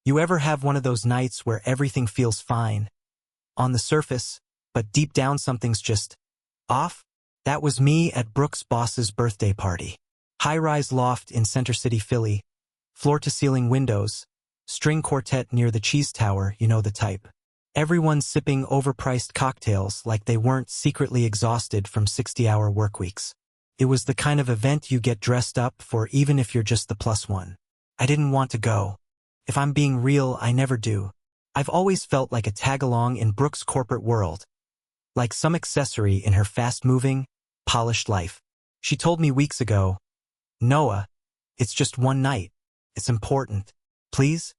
You ever have one of those nights where everything feels fine on the surface, but deep down something's just off? That was me at Brooke's boss's birthday party. High-rise loft in Center City, Philly, floor-to-ceiling windows, string quartet near the cheese tower, you know the type. Everyone sipping overpriced cocktails like they weren't secretly exhausted from 60-hour workweeks. It was the kind of event you get dressed up for even if you're just the plus one. I didn't want to go. If I'm being real, I never do. I've always felt like a tag-along in Brooke's corporate world, like some accessory in her fast-moving, polished life. She told me weeks ago, "Noah, it's just one night. It's important. Please?"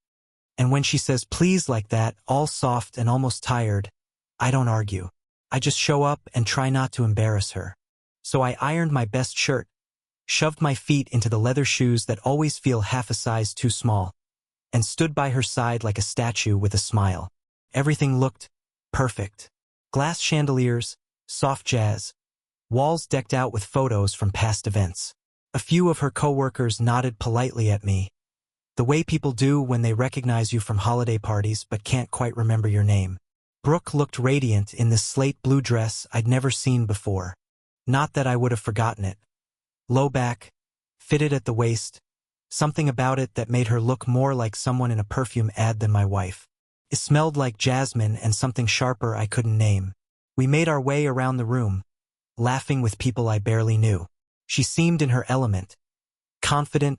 And when she says please like that, all soft and almost tired, I don't argue. I just show up and try not to embarrass her. So I ironed my best shirt, shoved my feet into the leather shoes that always feel half a size too small, and stood by her side like a statue with a smile. Everything looked perfect. Glass chandeliers, soft jazz, walls decked out with photos from past events. A few of her coworkers nodded politely at me, the way people do when they recognize you from holiday parties but can't quite remember your name. Brooke looked radiant in this slate blue dress I'd never seen before. Not that I would have forgotten it. Low back, fitted at the waist, something about it that made her look more like someone in a perfume ad than my wife. It smelled like jasmine and something sharper I couldn't name. We made our way around the room, laughing with people I barely knew. She seemed in her element, confident,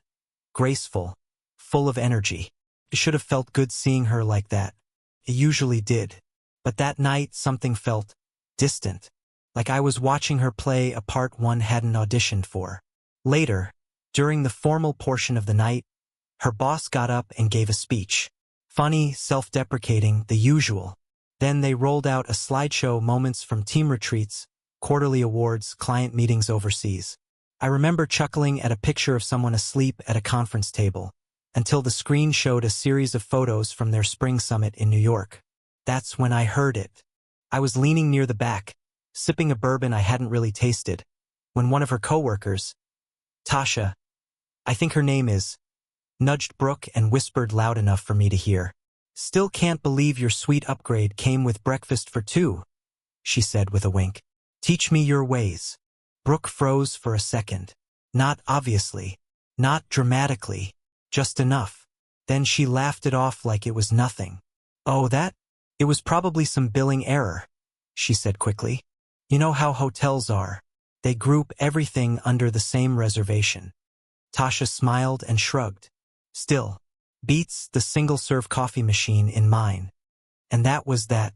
graceful, full of energy. It should have felt good seeing her like that. It usually did. But that night something felt distant, like I was watching her play a part one hadn't auditioned for. Later, during the formal portion of the night, her boss got up and gave a speech. Funny, self-deprecating, the usual. Then they rolled out a slideshow, moments from team retreats, quarterly awards, client meetings overseas. I remember chuckling at a picture of someone asleep at a conference table, until the screen showed a series of photos from their spring summit in New York. That's when I heard it. I was leaning near the back, sipping a bourbon I hadn't really tasted, when one of her coworkers, Tasha, I think her name is, nudged Brooke and whispered loud enough for me to hear. "Still can't believe your sweet upgrade came with breakfast for two," she said with a wink. "Teach me your ways." Brooke froze for a second. Not obviously, not dramatically, just enough. Then she laughed it off like it was nothing. "Oh, that? It was probably some billing error," she said quickly. "You know how hotels are. They group everything under the same reservation." Tasha smiled and shrugged. "Still, beats the single-serve coffee machine in mine." And that was that.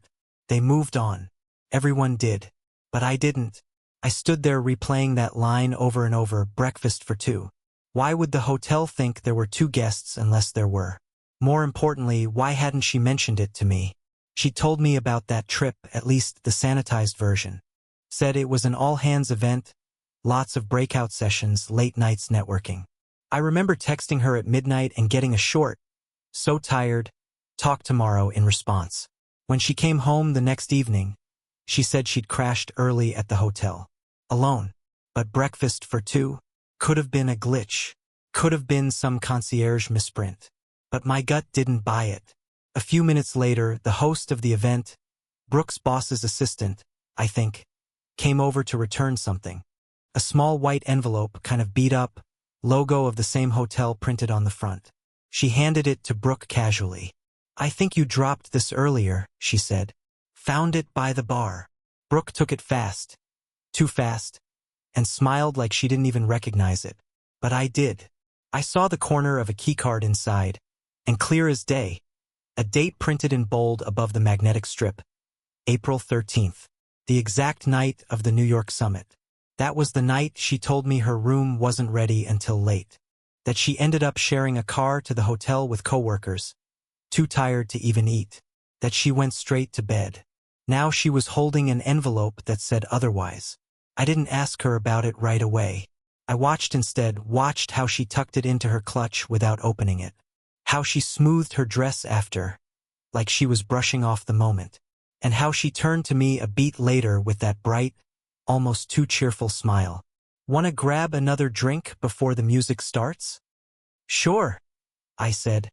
They moved on. Everyone did. But I didn't. I stood there replaying that line over and over, breakfast for two. Why would the hotel think there were two guests unless there were? More importantly, why hadn't she mentioned it to me? She told me about that trip, at least the sanitized version. Said it was an all-hands event, lots of breakout sessions, late nights networking. I remember texting her at midnight and getting a short, "So tired, talk tomorrow" in response. When she came home the next evening, she said she'd crashed early at the hotel. Alone. But breakfast for two? Could have been a glitch. Could have been some concierge misprint. But my gut didn't buy it. A few minutes later, the host of the event, Brooke's boss's assistant, I think, came over to return something. A small white envelope, kind of beat up, logo of the same hotel printed on the front. She handed it to Brooke casually. "I think you dropped this earlier," she said. "Found it by the bar." Brooke took it fast. Too fast. And smiled like she didn't even recognize it. But I did. I saw the corner of a keycard inside, and clear as day, a date printed in bold above the magnetic strip. April 13th. The exact night of the New York summit. That was the night she told me her room wasn't ready until late. That she ended up sharing a car to the hotel with coworkers, too tired to even eat. That she went straight to bed. Now she was holding an envelope that said otherwise. I didn't ask her about it right away. I watched how she tucked it into her clutch without opening it. How she smoothed her dress after, like she was brushing off the moment. And how she turned to me a beat later with that bright, almost too cheerful smile. "Wanna grab another drink before the music starts?" "Sure," I said,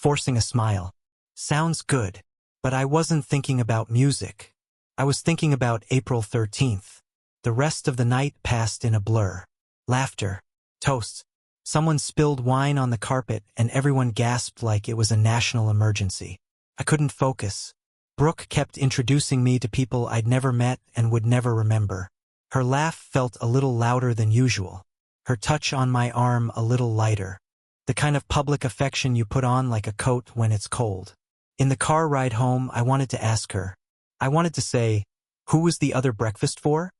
forcing a smile. Sounds good. But I wasn't thinking about music. I was thinking about April 13th. The rest of the night passed in a blur. Laughter. Toasts. Someone spilled wine on the carpet and everyone gasped like it was a national emergency. I couldn't focus. Brooke kept introducing me to people I'd never met and would never remember. Her laugh felt a little louder than usual. Her touch on my arm a little lighter. The kind of public affection you put on like a coat when it's cold. In the car ride home, I wanted to ask her. I wanted to say, who was the other breakfast for?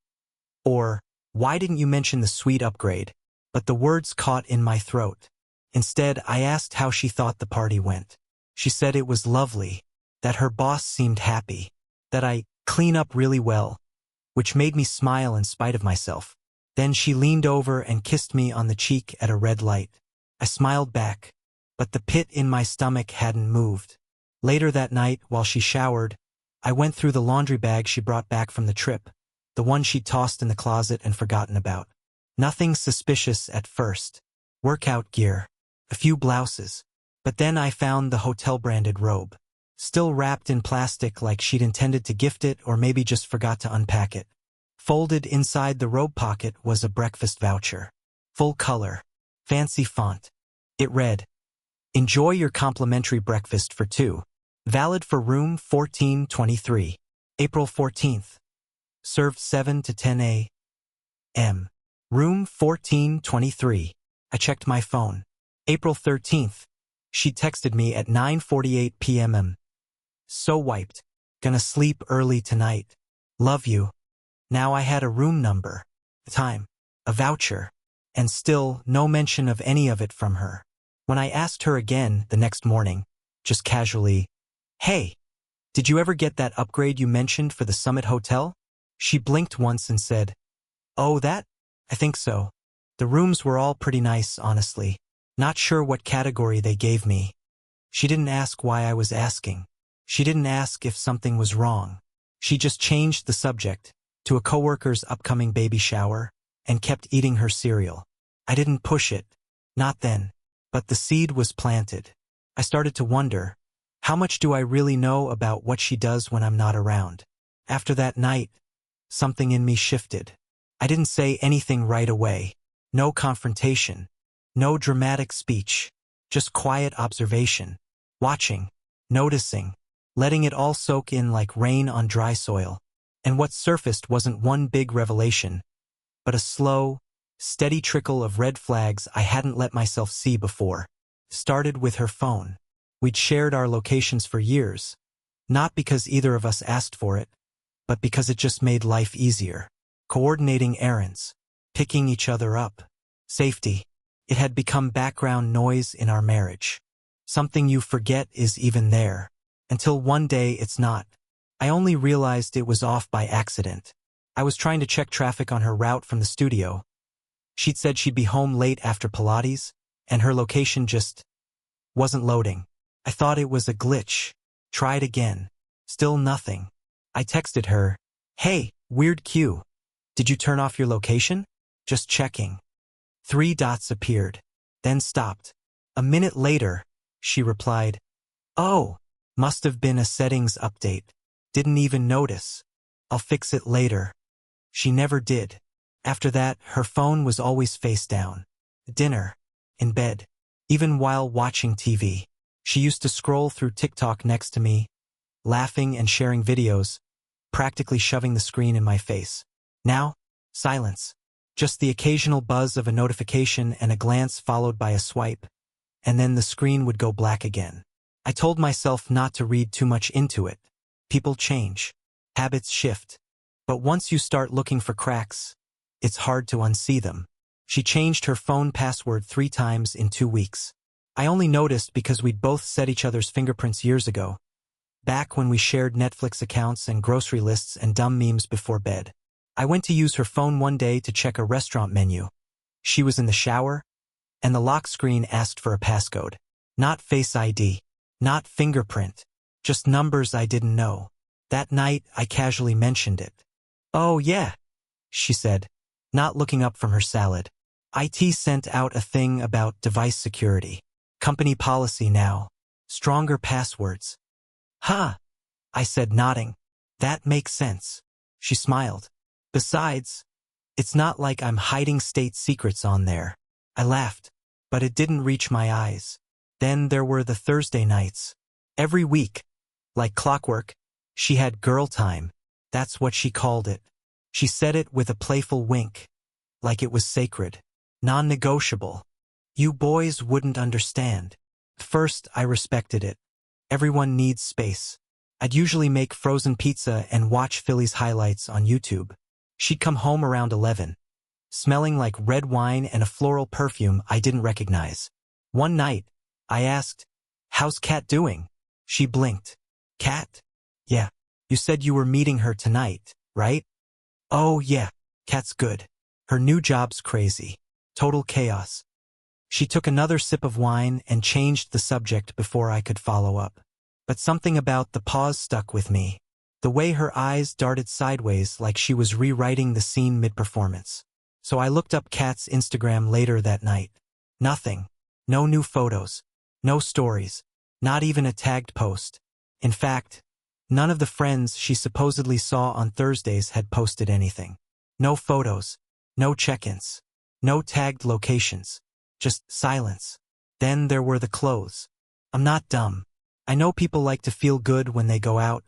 Or, why didn't you mention the suite upgrade? But the words caught in my throat. Instead, I asked how she thought the party went. She said it was lovely, that her boss seemed happy, that I clean up really well, which made me smile in spite of myself. Then she leaned over and kissed me on the cheek at a red light. I smiled back, but the pit in my stomach hadn't moved. Later that night, while she showered, I went through the laundry bag she brought back from the trip, the one she'd tossed in the closet and forgotten about. Nothing suspicious at first. Workout gear, a few blouses. But then I found the hotel-branded robe, still wrapped in plastic like she'd intended to gift it or maybe just forgot to unpack it. Folded inside the robe pocket was a breakfast voucher. Full color. Fancy font. It read, "Enjoy your complimentary breakfast for two. Valid for room 1423. April 14th. Served 7 to 10 a.m. Room 1423. I checked my phone. April 13th. She texted me at 9:48 p.m. So wiped. Gonna sleep early tonight. Love you. Now I had a room number, a time, a voucher, and still no mention of any of it from her. When I asked her again the next morning, just casually, "Hey, did you ever get that upgrade you mentioned for the Summit Hotel?" She blinked once and said, "Oh, that? I think so. The rooms were all pretty nice, honestly. Not sure what category they gave me." She didn't ask why I was asking. She didn't ask if something was wrong. She just changed the subject to a coworker's upcoming baby shower and kept eating her cereal. I didn't push it. Not then. But the seed was planted. I started to wonder, how much do I really know about what she does when I'm not around? After that night, something in me shifted. I didn't say anything right away. No confrontation. No dramatic speech. Just quiet observation. Watching. Noticing. Letting it all soak in like rain on dry soil. And what surfaced wasn't one big revelation, but a slow, steady trickle of red flags I hadn't let myself see before. Started with her phone. We'd shared our locations for years, not because either of us asked for it, but because it just made life easier. Coordinating errands, picking each other up, safety. It had become background noise in our marriage. Something you forget is even there, until one day it's not. I only realized it was off by accident. I was trying to check traffic on her route from the studio. She'd said she'd be home late after Pilates, and her location just wasn't loading. I thought it was a glitch. Tried again. Still nothing. I texted her, "Hey, weird cue. Did you turn off your location? Just checking." 3 dots appeared, then stopped. A minute later, she replied, "Oh, must have been a settings update. Didn't even notice. I'll fix it later." She never did. After that, her phone was always face down. Dinner. In bed. Even while watching TV. She used to scroll through TikTok next to me, laughing and sharing videos, practically shoving the screen in my face. Now, silence. Just the occasional buzz of a notification and a glance followed by a swipe, and then the screen would go black again. I told myself not to read too much into it. People change. Habits shift. But once you start looking for cracks, it's hard to unsee them. She changed her phone password 3 times in 2 weeks. I only noticed because we'd both set each other's fingerprints years ago, back when we shared Netflix accounts and grocery lists and dumb memes before bed. I went to use her phone one day to check a restaurant menu. She was in the shower, and the lock screen asked for a passcode. Not Face ID. Not fingerprint. Just numbers I didn't know. That night, I casually mentioned it. "Oh yeah," she said, not looking up from her salad. "IT sent out a thing about device security. Company policy now. Stronger passwords. Ha! I said, nodding. That makes sense. She smiled. Besides, it's not like I'm hiding state secrets on there. I laughed, but it didn't reach my eyes. Then there were the Thursday nights. Every week, like clockwork, she had girl time. That's what she called it. She said it with a playful wink, like it was sacred, non-negotiable. You boys wouldn't understand. At first, I respected it. Everyone needs space. I'd usually make frozen pizza and watch Philly's highlights on YouTube. She'd come home around 11, smelling like red wine and a floral perfume I didn't recognize. One night, I asked, "How's Kat doing?" She blinked. "Kat? Yeah. You said you were meeting her tonight, right?" "Oh, yeah. Kat's good. Her new job's crazy. Total chaos." She took another sip of wine and changed the subject before I could follow up. But something about the pause stuck with me. The way her eyes darted sideways like she was rewriting the scene mid-performance. So I looked up Kat's Instagram later that night. Nothing. No new photos. No stories. Not even a tagged post. In fact, none of the friends she supposedly saw on Thursdays had posted anything. No photos. No check-ins. No tagged locations. Just silence. Then there were the clothes. I'm not dumb. I know people like to feel good when they go out,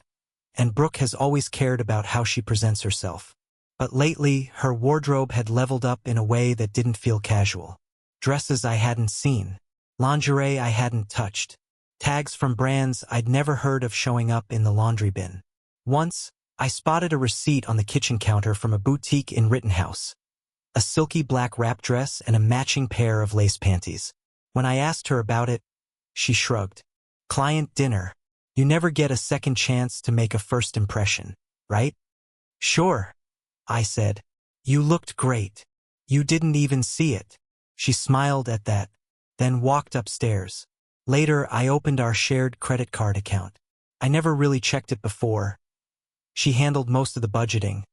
and Brooke has always cared about how she presents herself. But lately, her wardrobe had leveled up in a way that didn't feel casual. Dresses I hadn't seen. Lingerie I hadn't touched. Tags from brands I'd never heard of showing up in the laundry bin. Once, I spotted a receipt on the kitchen counter from a boutique in Rittenhouse. A silky black wrap dress and a matching pair of lace panties. When I asked her about it, she shrugged. Client dinner. You never get a second chance to make a first impression, right? Sure, I said. You looked great. You didn't even see it. She smiled at that, then walked upstairs. Later, I opened our shared credit card account. I never really checked it before. She handled most of the budgeting,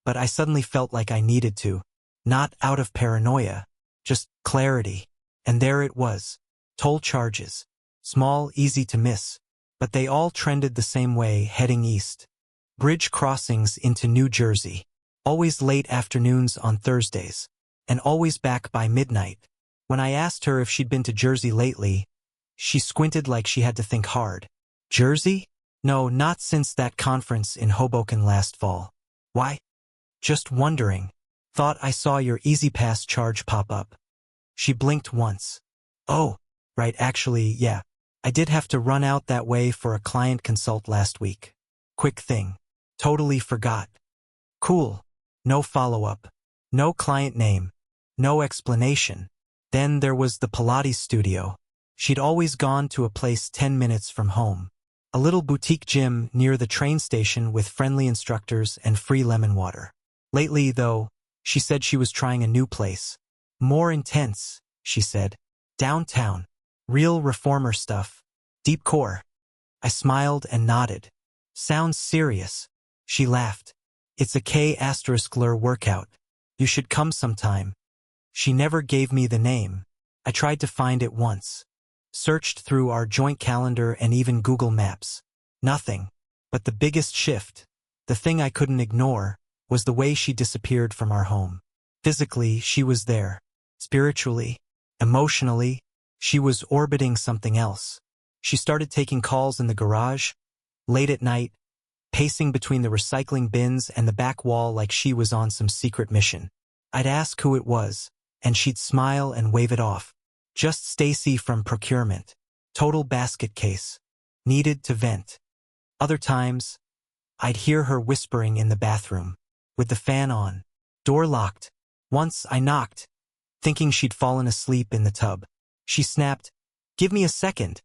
but I suddenly felt like I needed to. Not out of paranoia, just clarity. And there it was. Toll charges. Small, easy to miss. But they all trended the same way, heading east. Bridge crossings into New Jersey. Always late afternoons on Thursdays. And always back by midnight. When I asked her if she'd been to Jersey lately, she squinted like she had to think hard. Jersey? No, not since that conference in Hoboken last fall. Why? Just wondering. Thought I saw your Easy Pass charge pop up. She blinked once. Oh, right, actually, yeah. I did have to run out that way for a client consult last week. Quick thing. Totally forgot. Cool. No follow-up. No client name. No explanation. Then there was the Pilates studio. She'd always gone to a place 10 minutes from home. A little boutique gym near the train station with friendly instructors and free lemon water. Lately, though, she said she was trying a new place. More intense, she said. Downtown. Real reformer stuff. Deep core. I smiled and nodded. Sounds serious. She laughed. It's a K***ler workout. You should come sometime. She never gave me the name. I tried to find it once. Searched through our joint calendar and even Google Maps. Nothing. But the biggest shift, the thing I couldn't ignore, was the way she disappeared from our home. Physically, she was there. Spiritually, emotionally, she was orbiting something else. She started taking calls in the garage, late at night, pacing between the recycling bins and the back wall like she was on some secret mission. I'd ask who it was, and she'd smile and wave it off. Just Stacy from procurement. Total basket case. Needed to vent. Other times, I'd hear her whispering in the bathroom, with the fan on, door locked. Once I knocked, thinking she'd fallen asleep in the tub. She snapped, "Give me a second,"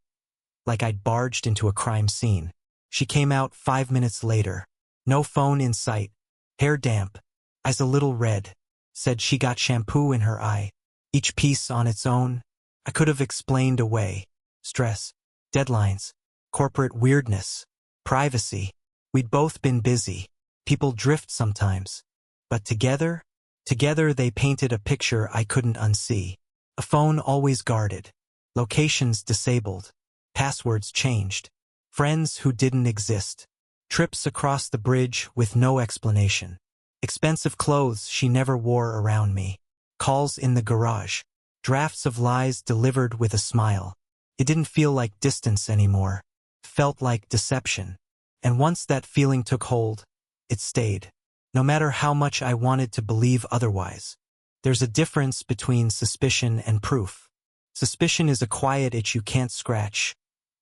like I'd barged into a crime scene. She came out 5 minutes later. No phone in sight. Hair damp. Eyes a little red. Said she got shampoo in her eye. Each piece on its own. I could have explained away. Stress. Deadlines. Corporate weirdness. Privacy. We'd both been busy. People drift sometimes. But together they painted a picture I couldn't unsee. A phone always guarded. Locations disabled. Passwords changed. Friends who didn't exist. Trips across the bridge with no explanation. Expensive clothes she never wore around me. Calls in the garage. Drafts of lies delivered with a smile. It didn't feel like distance anymore. Felt like deception. And once that feeling took hold, it stayed. No matter how much I wanted to believe otherwise. There's a difference between suspicion and proof. Suspicion is a quiet itch you can't scratch.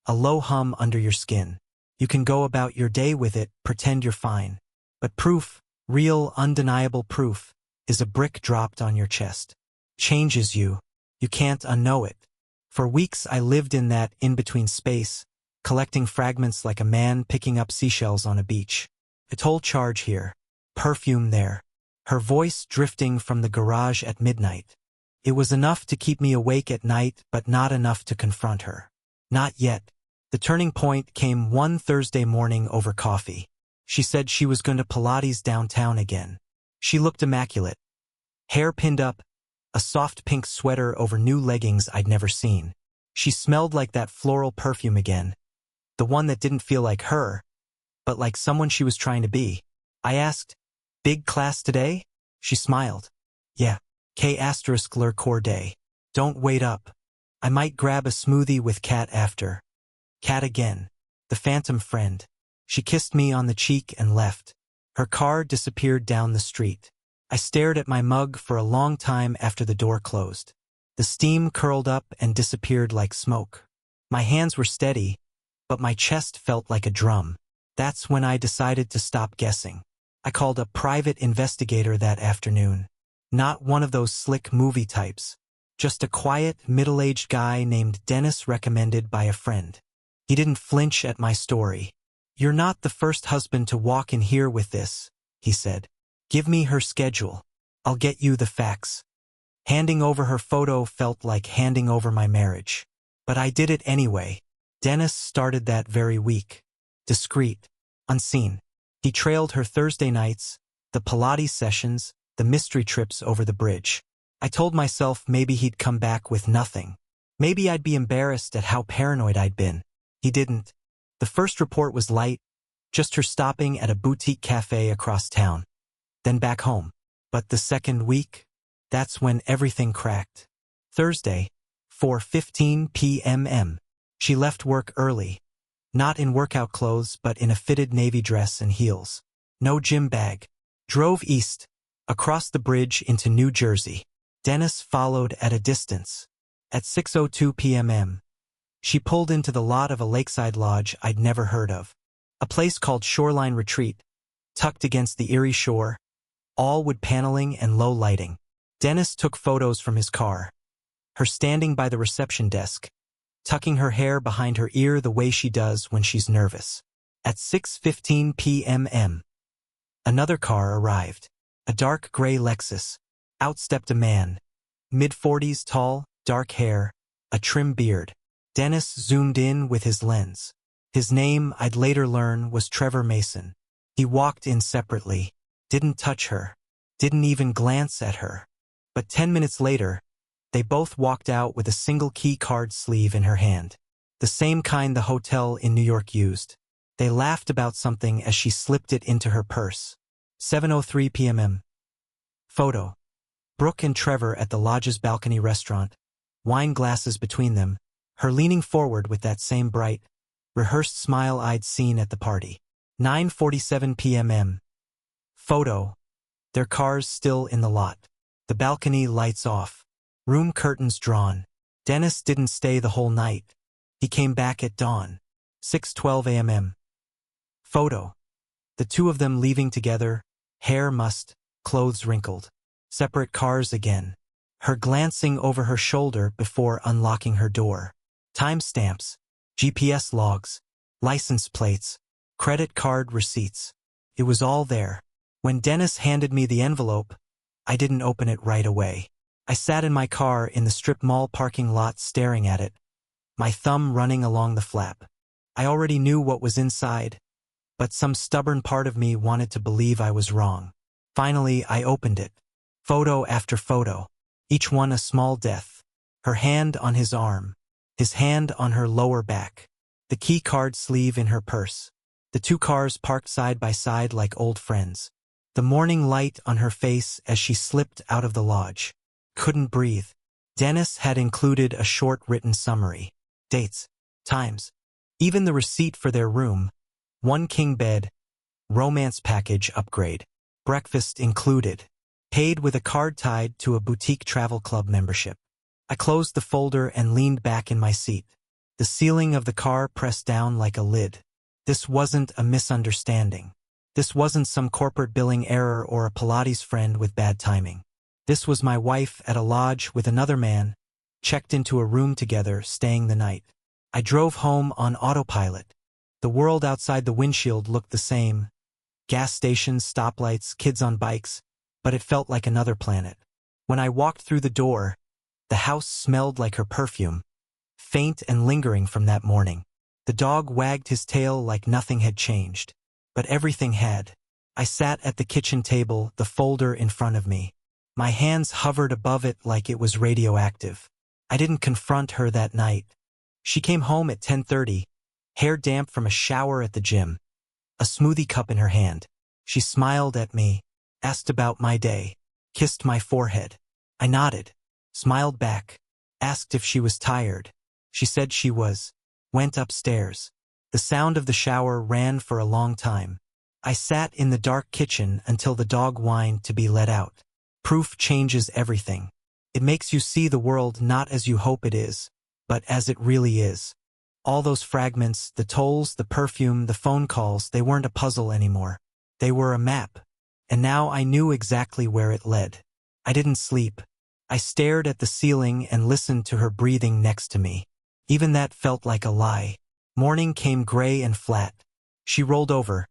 A low hum under your skin. You can go about your day with it, pretend you're fine. But proof, real, undeniable proof, is a brick dropped on your chest. Changes you. You can't unknow it. For weeks I lived in that in-between space, collecting fragments like a man picking up seashells on a beach. A toll charge here. Perfume there. Her voice drifting from the garage at midnight. It was enough to keep me awake at night, but not enough to confront her. Not yet. The turning point came one Thursday morning over coffee. She said she was going to Pilates downtown again. She looked immaculate. Hair pinned up, a soft pink sweater over new leggings I'd never seen. She smelled like that floral perfume again. The one that didn't feel like her, but like someone she was trying to be. I asked, "Big class today?" She smiled. "Yeah. K***le core day. Don't wait up. I might grab a smoothie with Kat after." Kat again. The phantom friend. She kissed me on the cheek and left. Her car disappeared down the street. I stared at my mug for a long time after the door closed. The steam curled up and disappeared like smoke. My hands were steady, but my chest felt like a drum. That's when I decided to stop guessing. I called a private investigator that afternoon. Not one of those slick movie types. Just a quiet, middle-aged guy named Dennis, recommended by a friend. He didn't flinch at my story. "You're not the first husband to walk in here with this," he said. "Give me her schedule. I'll get you the facts." Handing over her photo felt like handing over my marriage. But I did it anyway. Dennis started that very week. Discreet. Unseen. He trailed her Thursday nights, the Pilates sessions, the mystery trips over the bridge. I told myself maybe he'd come back with nothing. Maybe I'd be embarrassed at how paranoid I'd been. He didn't. The first report was light, just her stopping at a boutique cafe across town. Then back home. But the second week, that's when everything cracked. Thursday, 4:15 p.m. She left work early. Not in workout clothes, but in a fitted navy dress and heels. No gym bag. Drove east, across the bridge into New Jersey. Dennis followed at a distance. At 6:02 p.m. she pulled into the lot of a lakeside lodge I'd never heard of. A place called Shoreline Retreat, tucked against the Erie shore, all wood paneling and low lighting. Dennis took photos from his car. Her standing by the reception desk, tucking her hair behind her ear the way she does when she's nervous. At 6:15 p.m. another car arrived. A dark gray Lexus. Out stepped a man. Mid-40s, tall, dark hair, a trim beard. Dennis zoomed in with his lens. His name, I'd later learn, was Trevor Mason. He walked in separately. Didn't touch her. Didn't even glance at her. But 10 minutes later, they both walked out with a single key card sleeve in her hand. The same kind the hotel in New York used. They laughed about something as she slipped it into her purse. 7:03 p.m. Photo. Brooke and Trevor at the lodge's balcony restaurant. Wine glasses between them. Her leaning forward with that same bright, rehearsed smile I'd seen at the party. 9:47 p.m. Photo. Their cars still in the lot. The balcony lights off. Room curtains drawn. Dennis didn't stay the whole night. He came back at dawn. 6:12 a.m. Photo. The two of them leaving together, hair mussed, clothes wrinkled. Separate cars again. Her glancing over her shoulder before unlocking her door. Timestamps, GPS logs, license plates, credit card receipts. It was all there. When Dennis handed me the envelope, I didn't open it right away. I sat in my car in the strip mall parking lot staring at it, my thumb running along the flap. I already knew what was inside, but some stubborn part of me wanted to believe I was wrong. Finally, I opened it. Photo after photo, each one a small death. Her hand on his arm, his hand on her lower back. the key card sleeve in her purse. The two cars parked side by side like old friends. The morning light on her face as she slipped out of the lodge. Couldn't breathe. Dennis had included a short written summary. Dates, times, even the receipt for their room. 1 king bed, romance package upgrade, breakfast included. Paid with a card tied to a boutique travel club membership. I closed the folder and leaned back in my seat. The ceiling of the car pressed down like a lid. This wasn't a misunderstanding. This wasn't some corporate billing error or a Pilates friend with bad timing. This was my wife at a lodge with another man, checked into a room together, staying the night. I drove home on autopilot. The world outside the windshield looked the same. Gas stations, stoplights, kids on bikes, but it felt like another planet. When I walked through the door, the house smelled like her perfume, faint and lingering from that morning. The dog wagged his tail like nothing had changed. But everything had. I sat at the kitchen table, the folder in front of me. My hands hovered above it like it was radioactive. I didn't confront her that night. She came home at 10:30, hair damp from a shower at the gym, a smoothie cup in her hand. She smiled at me, asked about my day, kissed my forehead. I nodded, smiled back, asked if she was tired. She said she was. Went upstairs. The sound of the shower ran for a long time. I sat in the dark kitchen until the dog whined to be let out. Proof changes everything. It makes you see the world not as you hope it is, but as it really is. All those fragments, the tolls, the perfume, the phone calls, they weren't a puzzle anymore. They were a map. And now I knew exactly where it led. I didn't sleep. I stared at the ceiling and listened to her breathing next to me. Even that felt like a lie. Morning came gray and flat. She rolled over,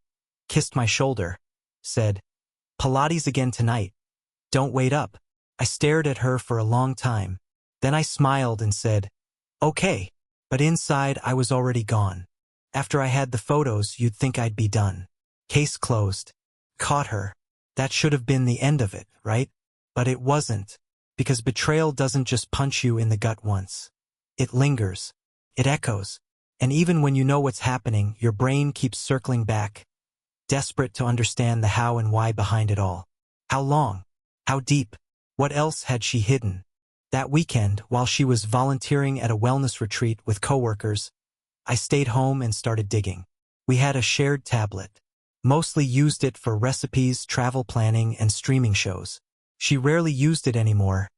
kissed my shoulder, said, "Pilates again tonight. Don't wait up." I stared at her for a long time. Then I smiled and said, "Okay." But inside I was already gone. After I had the photos, you'd think I'd be done. Case closed. Caught her. That should have been the end of it, right? But it wasn't. Because betrayal doesn't just punch you in the gut once. It lingers. It echoes. And even when you know what's happening, your brain keeps circling back, desperate to understand the how and why behind it all. How long? How deep? What else had she hidden? That weekend, while she was volunteering at a wellness retreat with coworkers, I stayed home and started digging. We had a shared tablet. Mostly used it for recipes, travel planning, and streaming shows. She rarely used it anymore,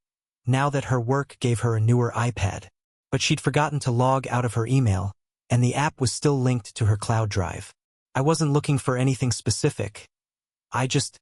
now that her work gave her a newer iPad. But she'd forgotten to log out of her email, and the app was still linked to her cloud drive. I wasn't looking for anything specific. I just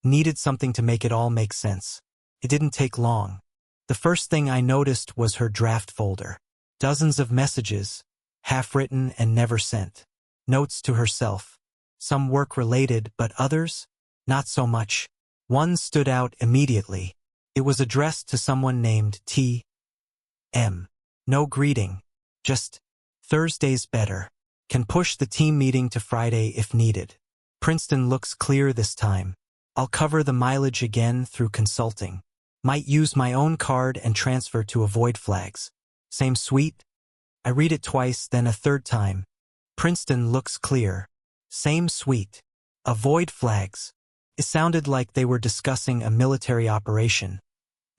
needed something to make it all make sense. It didn't take long. The first thing I noticed was her draft folder. Dozens of messages, half-written and never sent. Notes to herself. Some work-related, but others? Not so much. One stood out immediately. It was addressed to someone named T.M. No greeting. Just, "Thursday's better. Can push the team meeting to Friday if needed. Princeton looks clear this time. I'll cover the mileage again through consulting. Might use my own card and transfer to avoid flags. Same suite?" I read it twice, then a third time. Princeton looks clear. Same suite. Avoid flags. It sounded like they were discussing a military operation,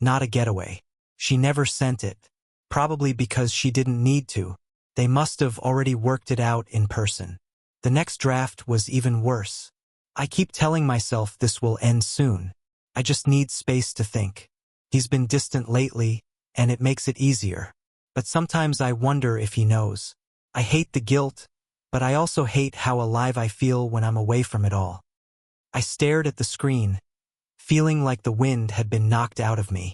not a getaway. She never sent it. Probably because she didn't need to. They must have already worked it out in person. The next draft was even worse. I keep telling myself this will end soon. I just need space to think. He's been distant lately, and it makes it easier. But sometimes I wonder if he knows. I hate the guilt, but I also hate how alive I feel when I'm away from it all. I stared at the screen, feeling like the wind had been knocked out of me.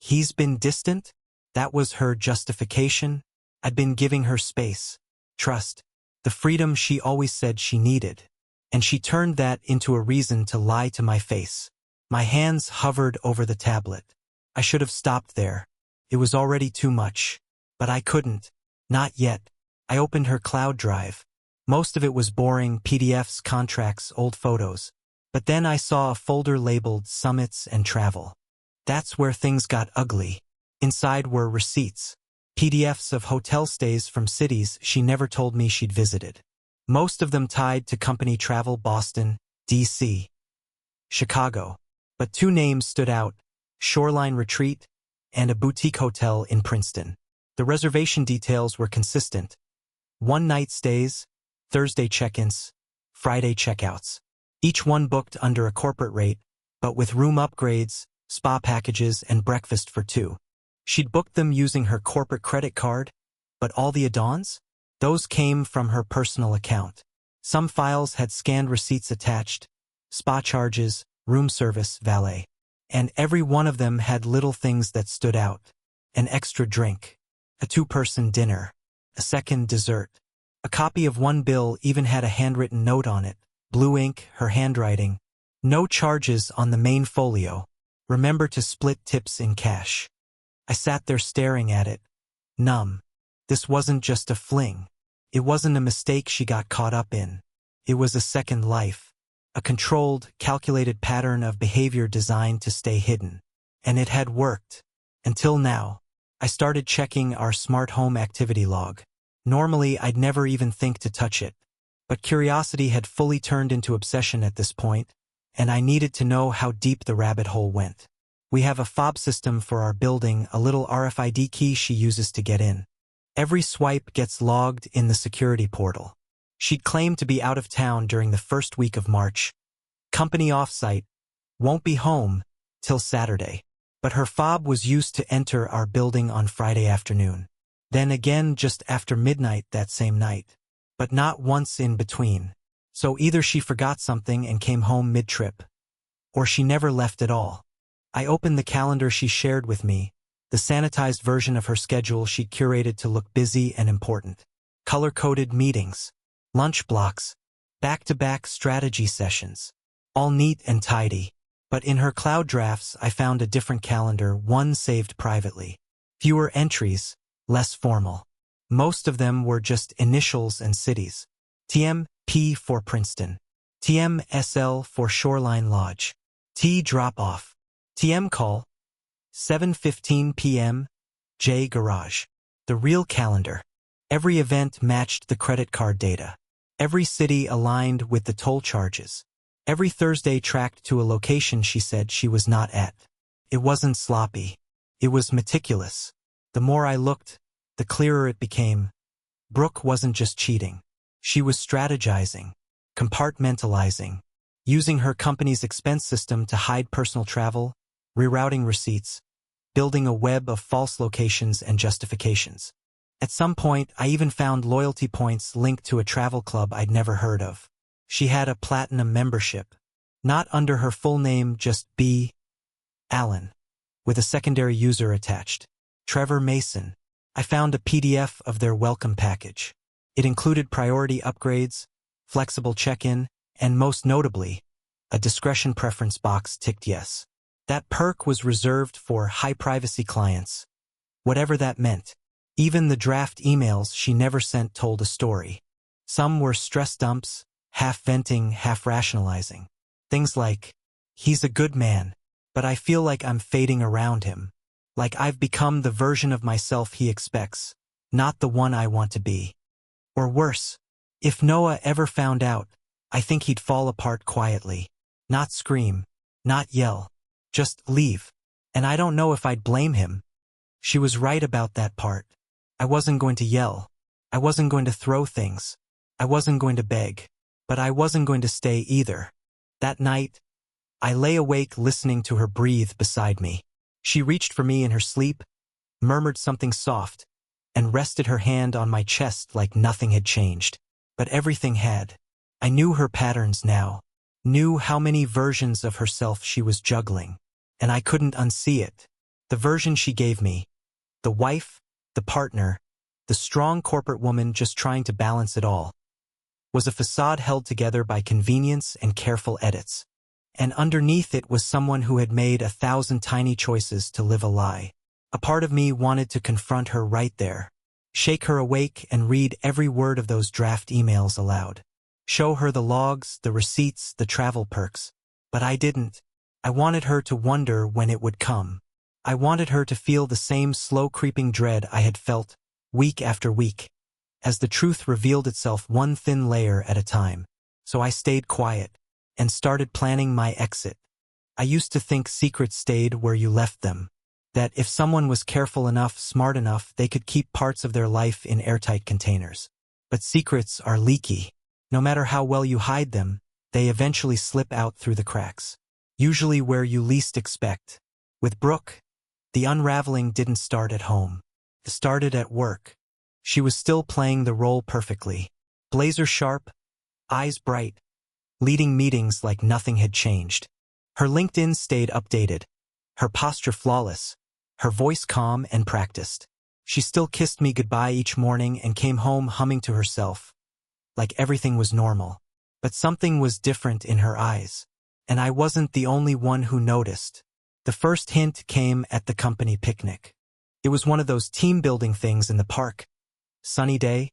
He's been distant? That was her justification? I'd been giving her space, trust, the freedom she always said she needed. And she turned that into a reason to lie to my face. My hands hovered over the tablet. I should have stopped there. It was already too much. But I couldn't. Not yet. I opened her cloud drive. Most of it was boring PDFs, contracts, old photos. But then I saw a folder labeled Summits and Travel. That's where things got ugly. Inside were receipts, PDFs of hotel stays from cities she never told me she'd visited. Most of them tied to company travel: Boston, D.C., Chicago. But two names stood out: Shoreline Retreat and a boutique hotel in Princeton. The reservation details were consistent: one-night stays, Thursday check-ins, Friday checkouts. Each one booked under a corporate rate, but with room upgrades, spa packages, and breakfast for two. She'd booked them using her corporate credit card, but all the add-ons? Those came from her personal account. Some files had scanned receipts attached: spa charges, room service, valet. And every one of them had little things that stood out: an extra drink, a two-person dinner, a second dessert. A copy of one bill even had a handwritten note on it, blue ink, her handwriting: no charges on the main folio. Remember to split tips in cash. I sat there staring at it, numb. This wasn't just a fling. It wasn't a mistake she got caught up in. It was a second life. A controlled, calculated pattern of behavior designed to stay hidden. And it had worked. Until now. I started checking our smart home activity log. Normally, I'd never even think to touch it. But curiosity had fully turned into obsession at this point, and I needed to know how deep the rabbit hole went. We have a fob system for our building, a little RFID key she uses to get in. Every swipe gets logged in the security portal. She'd claimed to be out of town during the first week of March. Company offsite, won't be home till Saturday. But her fob was used to enter our building on Friday afternoon. Then again just after midnight that same night. But not once in between. So either she forgot something and came home mid-trip, or she never left at all. I opened the calendar she shared with me, the sanitized version of her schedule she'd curated to look busy and important. Color-coded meetings, lunch blocks, back-to-back strategy sessions. All neat and tidy. But in her cloud drafts I found a different calendar, one saved privately. Fewer entries, less formal. Most of them were just initials and cities. TM-P for Princeton. TM-SL for Shoreline Lodge. T drop-off. TM call. 7:15 p.m. J garage. The real calendar. Every event matched the credit card data. Every city aligned with the toll charges. Every Thursday tracked to a location she said she was not at. It wasn't sloppy. It was meticulous. The more I looked, the clearer it became. Brooke wasn't just cheating. She was strategizing, compartmentalizing, using her company's expense system to hide personal travel, rerouting receipts, building a web of false locations and justifications. At some point, I even found loyalty points linked to a travel club I'd never heard of. She had a platinum membership, not under her full name, just B. Allen, with a secondary user attached. Trevor Mason. I found a PDF of their welcome package. It included priority upgrades, flexible check-in, and most notably, a discretion preference box ticked yes. That perk was reserved for high-privacy clients, whatever that meant. Even the draft emails she never sent told a story. Some were stress dumps, half venting, half rationalizing. Things like, he's a good man, but I feel like I'm fading around him. Like I've become the version of myself he expects, not the one I want to be. Or worse, if Noah ever found out, I think he'd fall apart quietly. Not scream, not yell, just leave. And I don't know if I'd blame him. She was right about that part. I wasn't going to yell. I wasn't going to throw things. I wasn't going to beg. But I wasn't going to stay either. That night, I lay awake listening to her breathe beside me. She reached for me in her sleep, murmured something soft, and rested her hand on my chest like nothing had changed. But everything had. I knew her patterns now, knew how many versions of herself she was juggling, and I couldn't unsee it. The version she gave me, the wife, the partner, the strong corporate woman just trying to balance it all, was a facade held together by convenience and careful edits. And underneath it was someone who had made 1,000 tiny choices to live a lie. A part of me wanted to confront her right there, shake her awake and read every word of those draft emails aloud. Show her the logs, the receipts, the travel perks. But I didn't. I wanted her to wonder when it would come. I wanted her to feel the same slow creeping dread I had felt, week after week, as the truth revealed itself one thin layer at a time. So I stayed quiet and started planning my exit. I used to think secrets stayed where you left them, that if someone was careful enough, smart enough, they could keep parts of their life in airtight containers. But secrets are leaky. No matter how well you hide them, they eventually slip out through the cracks, usually where you least expect. With Brooke, the unraveling didn't start at home. It started at work. She was still playing the role perfectly. Blazer sharp, eyes bright, leading meetings like nothing had changed. Her LinkedIn stayed updated, her posture flawless, her voice calm and practiced. She still kissed me goodbye each morning and came home humming to herself, like everything was normal. But something was different in her eyes, and I wasn't the only one who noticed. The first hint came at the company picnic. It was one of those team-building things in the park. Sunny day,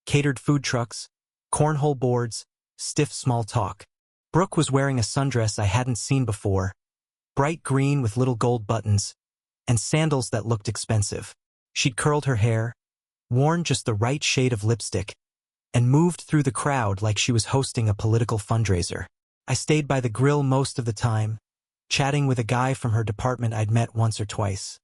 catered food trucks, cornhole boards, stiff small talk. Brooke was wearing a sundress I hadn't seen before, bright green with little gold buttons, and sandals that looked expensive. She'd curled her hair, worn just the right shade of lipstick, and moved through the crowd like she was hosting a political fundraiser. I stayed by the grill most of the time, chatting with a guy from her department I'd met once or twice.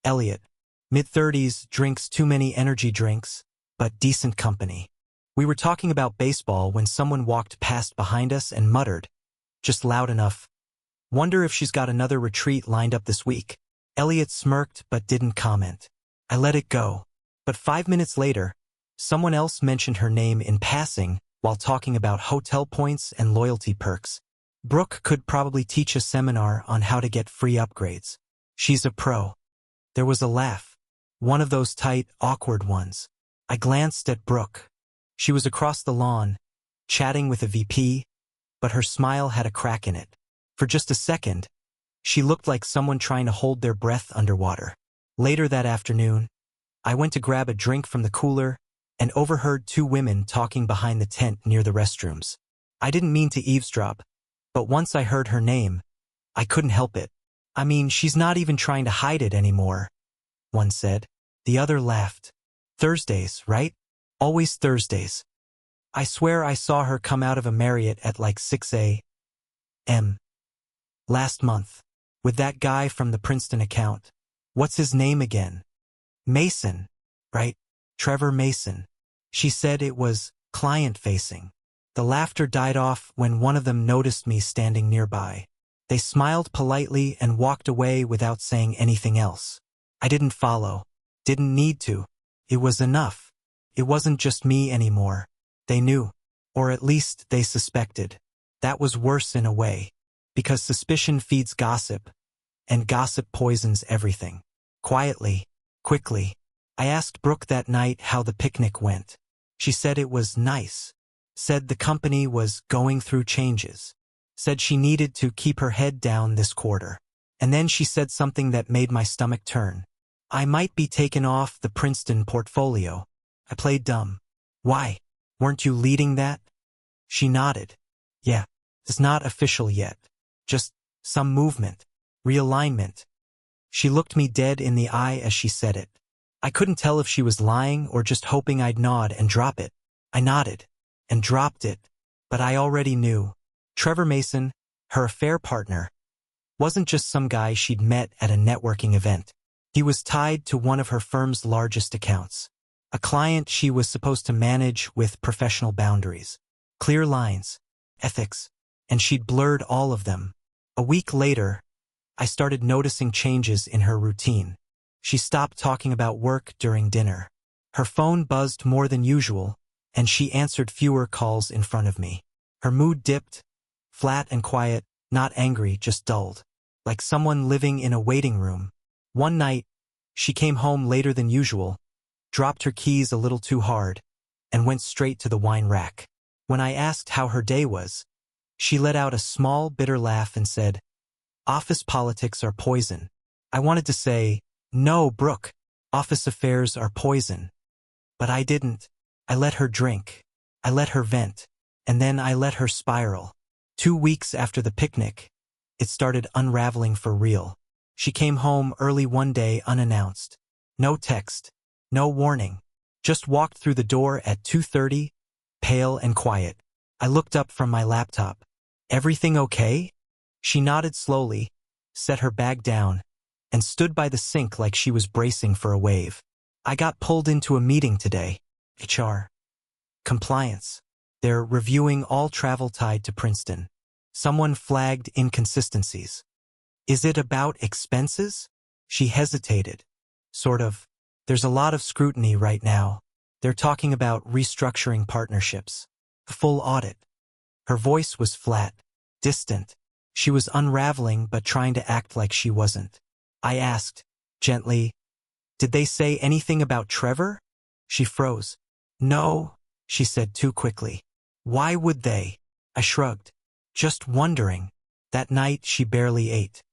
Elliot, mid-30s, drinks too many energy drinks, but decent company. We were talking about baseball when someone walked past behind us and muttered, just loud enough, "Wonder if she's got another retreat lined up this week." Elliot smirked but didn't comment. I let it go. But 5 minutes later, someone else mentioned her name in passing while talking about hotel points and loyalty perks. Brooke could probably teach a seminar on how to get free upgrades. She's a pro. There was a laugh. One of those tight, awkward ones. I glanced at Brooke. She was across the lawn, chatting with a VP, but her smile had a crack in it. For just a second, she looked like someone trying to hold their breath underwater. Later that afternoon, I went to grab a drink from the cooler and overheard two women talking behind the tent near the restrooms. I didn't mean to eavesdrop, but once I heard her name, I couldn't help it. "I mean, she's not even trying to hide it anymore," one said. The other laughed. "Thursdays, right? Always Thursdays. I swear I saw her come out of a Marriott at like 6 a.m. last month, with that guy from the Princeton account. What's his name again? Mason, right? Trevor Mason." She said it was client-facing. The laughter died off when one of them noticed me standing nearby. They smiled politely and walked away without saying anything else. I didn't follow. Didn't need to. It was enough. It wasn't just me anymore. They knew. Or at least they suspected. That was worse in a way. Because suspicion feeds gossip, and gossip poisons everything. Quietly, quickly, I asked Brooke that night how the picnic went. She said it was nice. Said the company was going through changes. Said she needed to keep her head down this quarter. And then she said something that made my stomach turn. "I might be taken off the Princeton portfolio." I played dumb. "Why? Weren't you leading that?" She nodded. "Yeah, it's not official yet. Just some movement. Realignment." She looked me dead in the eye as she said it. I couldn't tell if she was lying or just hoping I'd nod and drop it. I nodded and dropped it, but I already knew. Trevor Mason, her affair partner, wasn't just some guy she'd met at a networking event. He was tied to one of her firm's largest accounts. A client she was supposed to manage with professional boundaries, clear lines, ethics, and she'd blurred all of them. A week later, I started noticing changes in her routine. She stopped talking about work during dinner. Her phone buzzed more than usual, and she answered fewer calls in front of me. Her mood dipped, flat and quiet, not angry, just dulled, like someone living in a waiting room. One night, she came home later than usual, dropped her keys a little too hard, and went straight to the wine rack. When I asked how her day was, she let out a small, bitter laugh and said, "Office politics are poison." I wanted to say, "No, Brooke, office affairs are poison." But I didn't. I let her drink. I let her vent. And then I let her spiral. 2 weeks after the picnic, it started unraveling for real. She came home early one day unannounced. No text, no warning. Just walked through the door at 2:30, pale and quiet. I looked up from my laptop. Everything okay? She nodded slowly, set her bag down, and stood by the sink like she was bracing for a wave. I got pulled into a meeting today. HR. Compliance. They're reviewing all travel tied to Princeton. Someone flagged inconsistencies. Is it about expenses? She hesitated. Sort of. There's a lot of scrutiny right now. They're talking about restructuring partnerships. A full audit. Her voice was flat, distant. She was unraveling but trying to act like she wasn't. I asked, gently, did they say anything about Trevor? She froze. No, she said too quickly. Why would they? I shrugged. Just wondering. That night she barely ate.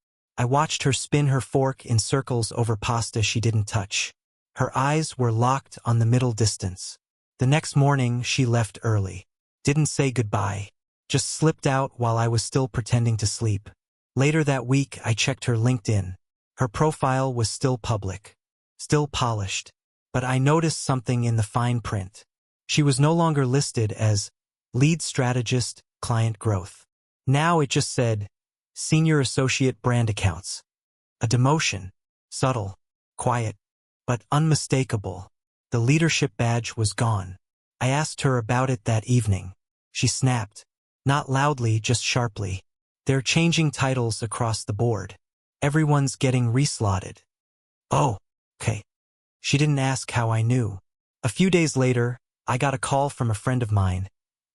I watched her spin her fork in circles over pasta she didn't touch. Her eyes were locked on the middle distance. The next morning she left early. Didn't say goodbye. Just slipped out while I was still pretending to sleep. Later that week I checked her LinkedIn. Her profile was still public. Still polished. But I noticed something in the fine print. She was no longer listed as lead strategist, client growth. Now it just said, senior associate brand accounts. A demotion. Subtle, quiet, but unmistakable. The leadership badge was gone. I asked her about it that evening. She snapped. Not loudly, just sharply. They're changing titles across the board. Everyone's getting reslotted. Oh, okay. She didn't ask how I knew. A few days later, I got a call from a friend of mine.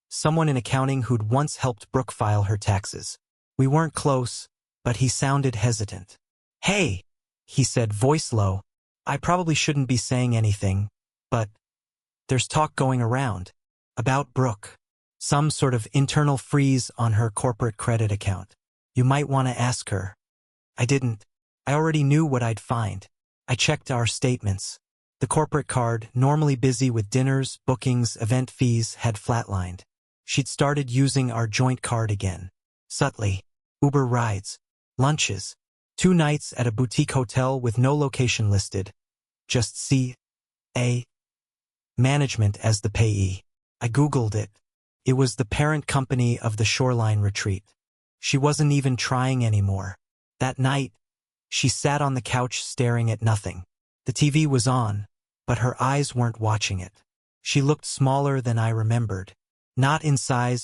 Someone in accounting who'd once helped Brooke file her taxes. We weren't close, but he sounded hesitant. Hey, he said, voice low. I probably shouldn't be saying anything, but there's talk going around about Brooke. Some sort of internal freeze on her corporate credit account. You might want to ask her. I didn't. I already knew what I'd find. I checked our statements. The corporate card, normally busy with dinners, bookings, event fees, had flatlined. She'd started using our joint card again. Subtly. Uber rides. Lunches. 2 nights at a boutique hotel with no location listed. Just C.A. Management as the payee. I Googled it. It was the parent company of the Shoreline Retreat. She wasn't even trying anymore. That night, she sat on the couch staring at nothing. The TV was on, but her eyes weren't watching it. She looked smaller than I remembered. Not in size,